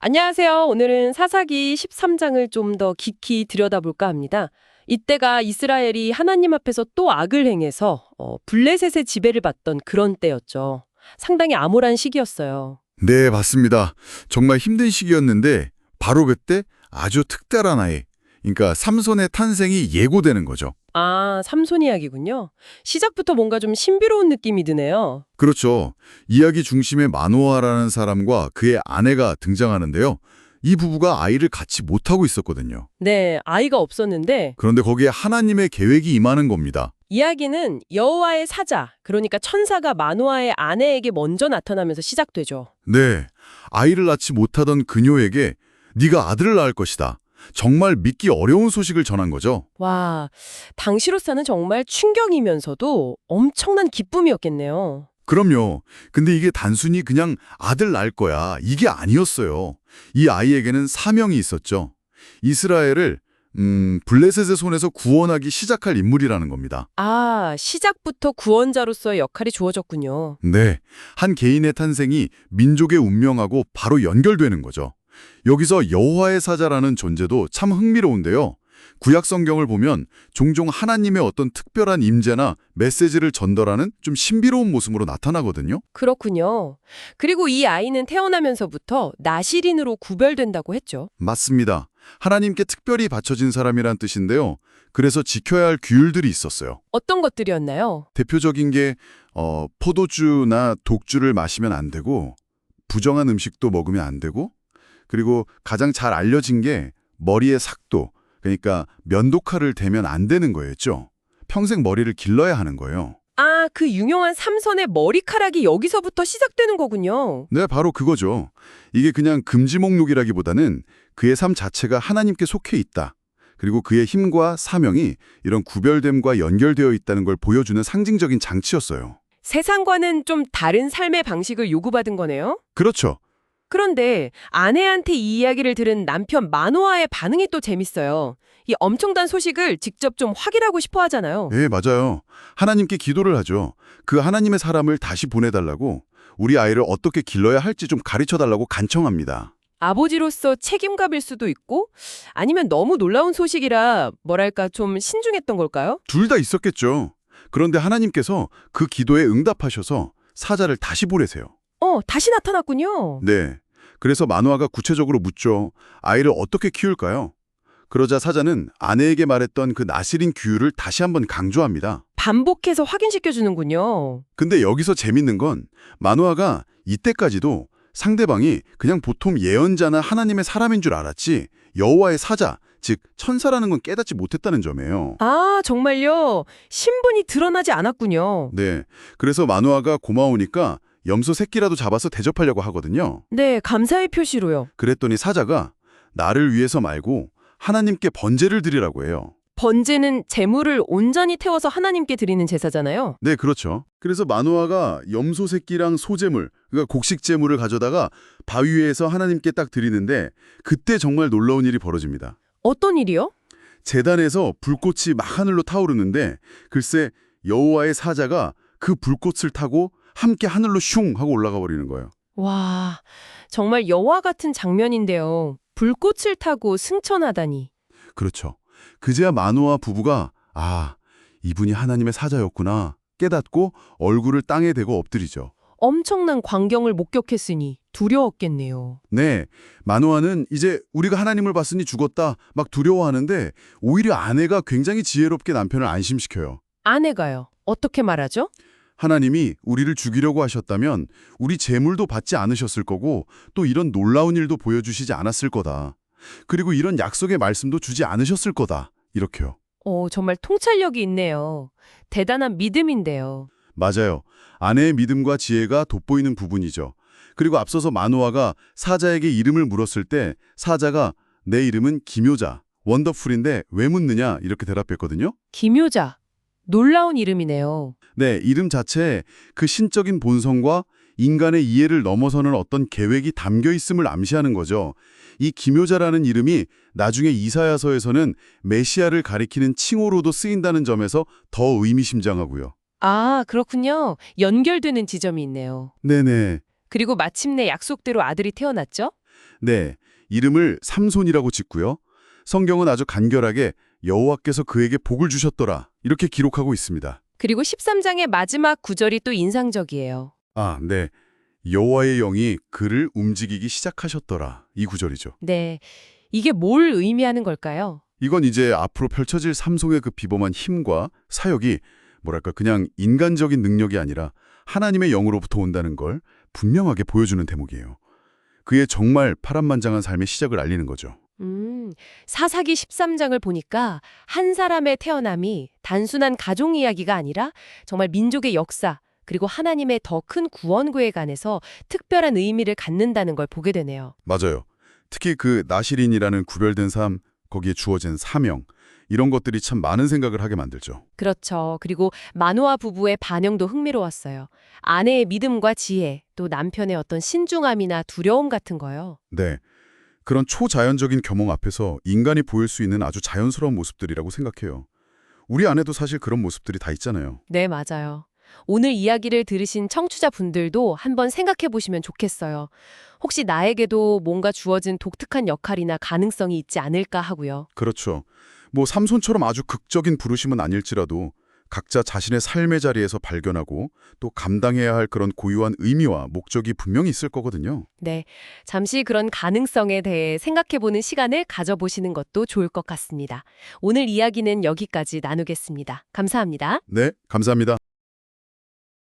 안녕하세요. 오늘은 사사기 13장을 좀 더 깊이 들여다볼까 합니다. 이때가 이스라엘이 하나님 앞에서 또 악을 행해서 블레셋의 지배를 받던 그런 때였죠. 상당히 암울한 시기였어요. 네, 맞습니다. 정말 힘든 시기였는데 바로 그때 아주 특별한 아이, 그러니까 삼손의 탄생이 예고되는 거죠. 아, 삼손 이야기군요. 시작부터 뭔가 좀 신비로운 느낌이 드네요. 그렇죠. 이야기 중심에 마노아라는 사람과 그의 아내가 등장하는데요. 이 부부가 아이를 갖지 못하고 있었거든요. 네, 아이가 없었는데 그런데 거기에 하나님의 계획이 임하는 겁니다. 이야기는 여호와의 사자, 그러니까 천사가 마노아의 아내에게 먼저 나타나면서 시작되죠. 네, 아이를 낳지 못하던 그녀에게 네가 아들을 낳을 것이다. 정말 믿기 어려운 소식을 전한 거죠. 와, 당시로서는 정말 충격이면서도 엄청난 기쁨이었겠네요. 그럼요. 근데 이게 단순히 그냥 아들 낳을 거야. 이게 아니었어요. 이 아이에게는 사명이 있었죠. 이스라엘을 블레셋의 손에서 구원하기 시작할 인물이라는 겁니다. 아, 시작부터 구원자로서의 역할이 주어졌군요. 네, 한 개인의 탄생이 민족의 운명하고 바로 연결되는 거죠. 여기서 여호와의 사자라는 존재도 참 흥미로운데요. 구약 성경을 보면 종종 하나님의 어떤 특별한 임재나 메시지를 전달하는 좀 신비로운 모습으로 나타나거든요. 그렇군요. 그리고 이 아이는 태어나면서부터 나실인으로 구별된다고 했죠. 맞습니다. 하나님께 특별히 바쳐진 사람이란 뜻인데요. 그래서 지켜야 할 규율들이 있었어요. 어떤 것들이었나요? 대표적인 게 포도주나 독주를 마시면 안 되고 부정한 음식도 먹으면 안 되고 그리고 가장 잘 알려진 게 머리에 삭도, 그러니까 면도칼을 대면 안 되는 거였죠. 평생 머리를 길러야 하는 거예요. 아, 그 유명한 삼손의 머리카락이 여기서부터 시작되는 거군요. 네, 바로 그거죠. 이게 그냥 금지 목록이라기보다는 그의 삶 자체가 하나님께 속해 있다. 그리고 그의 힘과 사명이 이런 구별됨과 연결되어 있다는 걸 보여주는 상징적인 장치였어요. 세상과는 좀 다른 삶의 방식을 요구받은 거네요. 그렇죠. 그런데 아내한테 이 이야기를 들은 남편 마노아의 반응이 또 재밌어요. 이 엄청난 소식을 직접 좀 확인하고 싶어 하잖아요. 네, 맞아요. 하나님께 기도를 하죠. 그 하나님의 사람을 다시 보내달라고 우리 아이를 어떻게 길러야 할지 좀 가르쳐달라고 간청합니다. 아버지로서 책임감일 수도 있고 아니면 너무 놀라운 소식이라 뭐랄까 좀 신중했던 걸까요? 둘 다 있었겠죠. 그런데 하나님께서 그 기도에 응답하셔서 사자를 다시 보내세요. 다시 나타났군요. 네. 그래서 마노아가 구체적으로 묻죠. 아이를 어떻게 키울까요? 그러자 사자는 아내에게 말했던 그 나실인 규율을 다시 한번 강조합니다. 반복해서 확인시켜주는군요. 근데 여기서 재밌는 건 마노아가 이때까지도 상대방이 그냥 보통 예언자나 하나님의 사람인 줄 알았지 여호와의 사자, 즉 천사라는 건 깨닫지 못했다는 점이에요. 아, 정말요? 신분이 드러나지 않았군요. 네. 그래서 마노아가 고마우니까 염소 새끼라도 잡아서 대접하려고 하거든요. 네, 감사의 표시로요. 그랬더니 사자가 나를 위해서 말고 하나님께 번제를 드리라고 해요. 번제는 제물을 온전히 태워서 하나님께 드리는 제사잖아요. 네, 그렇죠. 그래서 마노아가 염소 새끼랑 소제물, 그러니까 곡식 제물을 가져다가 바위 위에서 하나님께 딱 드리는데 그때 정말 놀라운 일이 벌어집니다. 어떤 일이요? 제단에서 불꽃이 막 하늘로 타오르는데 글쎄 여호와의 사자가 그 불꽃을 타고 함께 하늘로 슝 하고 올라가 버리는 거예요. 와, 정말 여와 같은 장면인데요. 불꽃을 타고 승천하다니. 그렇죠. 그제야 마노아 부부가 이분이 하나님의 사자였구나 깨닫고 얼굴을 땅에 대고 엎드리죠. 엄청난 광경을 목격했으니 두려웠겠네요. 네, 마노아는 이제 우리가 하나님을 봤으니 죽었다 막 두려워하는데 오히려 아내가 굉장히 지혜롭게 남편을 안심시켜요. 아내가요. 어떻게 말하죠? 하나님이 우리를 죽이려고 하셨다면 우리 재물도 받지 않으셨을 거고 또 이런 놀라운 일도 보여주시지 않았을 거다. 그리고 이런 약속의 말씀도 주지 않으셨을 거다. 이렇게요. 정말 통찰력이 있네요. 대단한 믿음인데요. 맞아요. 아내의 믿음과 지혜가 돋보이는 부분이죠. 그리고 앞서서 마노아가 사자에게 이름을 물었을 때 사자가 내 이름은 기묘자, 원더풀인데 왜 묻느냐 이렇게 대답했거든요. 기묘자. 놀라운 이름이네요. 네, 이름 자체에 그 신적인 본성과 인간의 이해를 넘어서는 어떤 계획이 담겨 있음을 암시하는 거죠. 이 기묘자라는 이름이 나중에 이사야서에서는 메시아를 가리키는 칭호로도 쓰인다는 점에서 더 의미심장하고요. 아, 그렇군요. 연결되는 지점이 있네요. 네네. 그리고 마침내 약속대로 아들이 태어났죠? 네, 이름을 삼손이라고 짓고요. 성경은 아주 간결하게 여호와께서 그에게 복을 주셨더라 이렇게 기록하고 있습니다. 그리고 13장의 마지막 구절이 또 인상적이에요. 아, 네. 여호와의 영이 그를 움직이기 시작하셨더라. 이 구절이죠. 네, 이게 뭘 의미하는 걸까요? 이건 이제 앞으로 펼쳐질 삼손의 그 비범한 힘과 사역이 뭐랄까 그냥 인간적인 능력이 아니라 하나님의 영으로부터 온다는 걸 분명하게 보여주는 대목이에요. 그의 정말 파란만장한 삶의 시작을 알리는 거죠. 사사기 13장을 보니까 한 사람의 태어남이 단순한 가족 이야기가 아니라 정말 민족의 역사, 그리고 하나님의 더 큰 구원 계획 안에서 특별한 의미를 갖는다는 걸 보게 되네요. 맞아요. 특히 그 나실인이라는 구별된 삶, 거기에 주어진 사명, 이런 것들이 참 많은 생각을 하게 만들죠. 그렇죠. 그리고 마노아 부부의 반영도 흥미로웠어요. 아내의 믿음과 지혜, 또 남편의 어떤 신중함이나 두려움 같은 거요. 네. 그런 초자연적인 겸허 앞에서 인간이 보일 수 있는 아주 자연스러운 모습들이라고 생각해요. 우리 안에도 사실 그런 모습들이 다 있잖아요. 네, 맞아요. 오늘 이야기를 들으신 청취자분들도 한번 생각해 보시면 좋겠어요. 혹시 나에게도 뭔가 주어진 독특한 역할이나 가능성이 있지 않을까 하고요. 그렇죠. 뭐 삼손처럼 아주 극적인 부르심은 아닐지라도 각자 자신의 삶의 자리에서 발견하고 또 감당해야 할 그런 고유한 의미와 목적이 분명히 있을 거거든요. 네, 잠시 그런 가능성에 대해 생각해보는 시간을 가져보시는 것도 좋을 것 같습니다. 오늘 이야기는 여기까지 나누겠습니다. 감사합니다. 네, 감사합니다.